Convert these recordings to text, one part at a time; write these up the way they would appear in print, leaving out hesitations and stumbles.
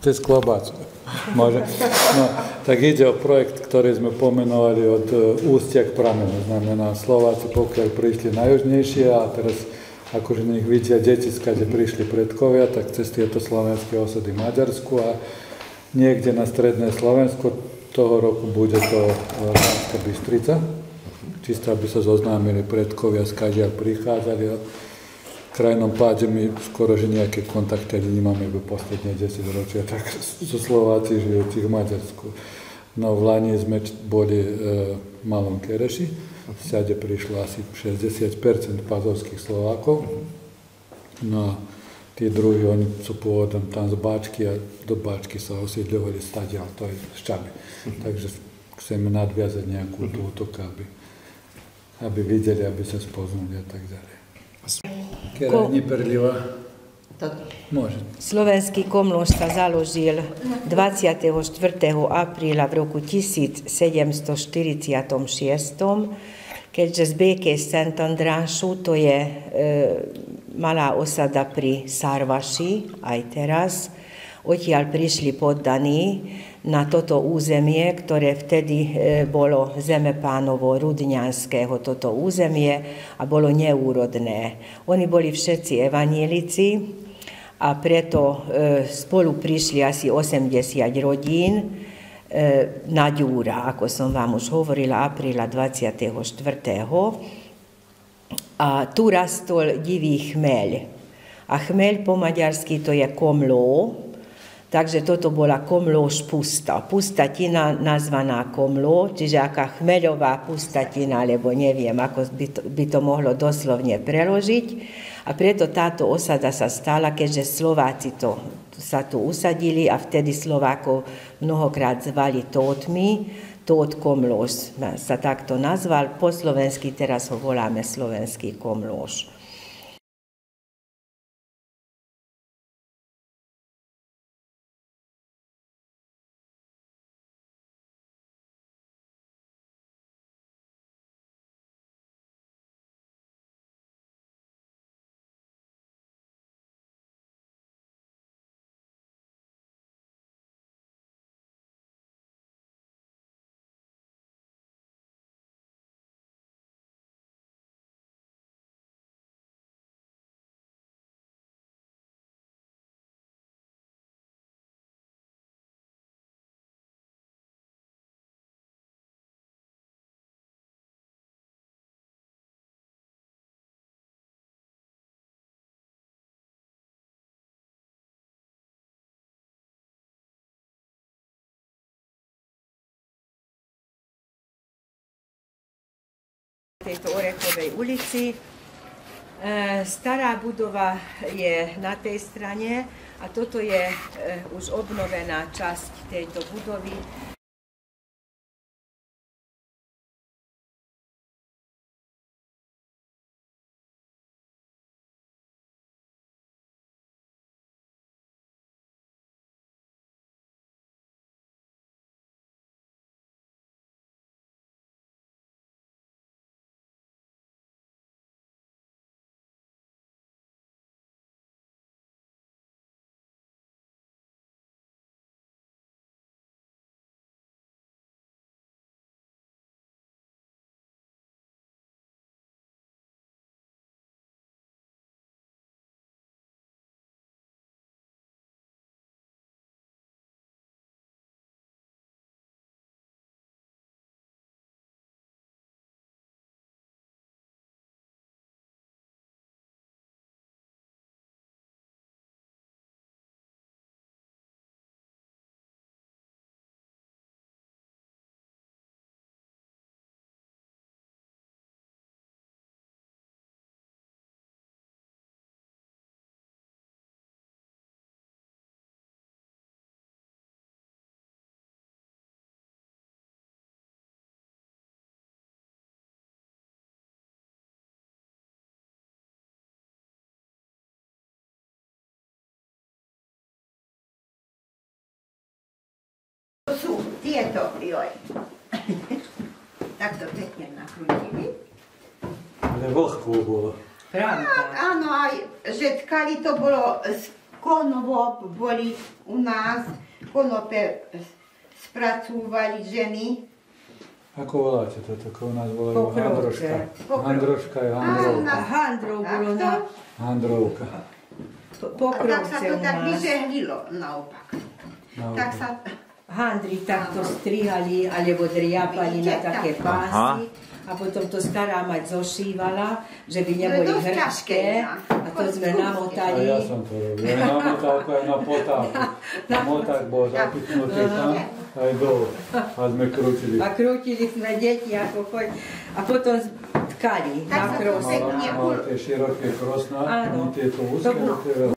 To je sklobáč. Može. No, tak ide o projekt, ktorý sme pomenovali od ústia k pramenu. Znamená, Slováci pokiaľ prišli najjužnejšie a teraz akože nech vidia deti, skade prišli predkovia, tak cez tieto slovenské osady Maďarsku a niekde na stredné Slovensko toho roku bude to Banská Bystrica. Čisto, aby sa zoznámili predkovia, skade prichádzali. V krajnom páde my skoro, že nejaké kontakty nemáme v posledné 10 ročia, tak so Slováci žijúcich v Maďarsku. No v Lani sme boli v Malom Kereši, siade prišlo asi 60% pazovských Slovákov. No a tí druhí, oni sú pôvodom tam z Báčky a do Báčky sa osídľovali stadiaľ, to je Šťaby. Takže chceme nadviazať nejakú túto, aby videli, aby sa spoznali a tak ďalej. Kera neperljiva. Može. Slovenski komloš sa založil 24. apríla v roku 1746, keďže z Béke z Szentandrášu, to je malá osada pri Sarvaši, aj teraz, odtiaľ prišli poddaní na toto územie, ktoré vtedy bolo Zemepánovo, Rudňanského, toto územie a bolo neúrodné. Oni boli všetci evanílici a preto spolu prišli asi 80 rodín na Ďúra, ako som vám už hovorila, apríla 24. A tu rastol divý chmeľ. A chmeľ po maďarsky to je komló. Takže toto bola komlóž pusta. Pustatina nazvaná komló, čiže aká chmeľová pustatina, alebo neviem, ako by to mohlo doslovne preložiť. A preto táto osada sa stala, keďže Slováci sa tu usadili a vtedy Slovákov mnohokrát zvali Tótmi. Tót Komlóž sa takto nazval. Po slovensky teraz ho voláme slovenský Komlóž. Tejto Orechovej ulici. Stará budova je na tej strane a toto je už obnovená časť tejto budovy. Sú tieto, joj. Takto pekne nakrútili. Ale vlhko bolo. Tak, áno, aj že tkali to bolo z konop boli u nás, konope spracúvali ženy. Ako voláte to? Tako u nás volajú Pokrovce. handroška. Handroška je handrovka. Handrov bolo na Handrovka. Tak sa Pokrovce to u tak nás. vyžehlilo naopak. Tak sa... Handri takto strihali alebo driapali na také pásy a potom to stará mať zošívala, že by neboli dosť ťažké, hrdké a to sme A namotali. ja som to robil. Ja na motálku aj na potáku. Moták bol zapichnutý tam aj dole. A sme krútili. A krútili sme deti ako choď. A potom tkali na Tak sa to krose. pekne Mala tie široké krosná, Áno. tieto úzke, tie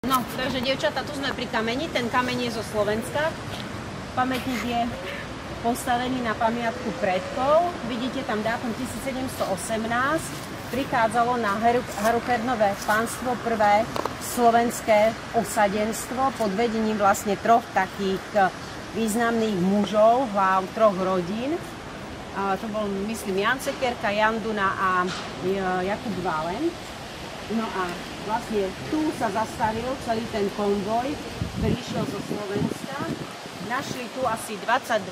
No, takže dievčatá, tu sme pri kameni, ten kameň je zo Slovenska. Pamätník je postavený na pamiatku predkov. Vidíte tam dátum 1718. Prichádzalo na Harukernové pánstvo prvé slovenské osadenstvo pod vedením vlastne troch takých významných mužov, hlav troch rodín. To bol, myslím, Jan Sekerka, Jan Duna a Jakub Valen. No a vlastne tu sa zastavil celý ten konvoj, ktorý išiel zo Slovenska. Našli tu asi 22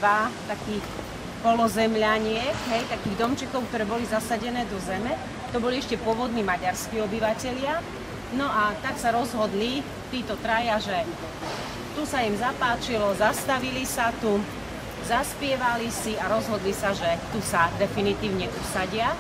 takých polozemľaniek, hej, takých domčekov, ktoré boli zasadené do zeme. To boli ešte pôvodní maďarskí obyvatelia. No a tak sa rozhodli títo traja, že tu sa im zapáčilo, zastavili sa tu, zaspievali si a rozhodli sa, že tu sa definitívne usadia.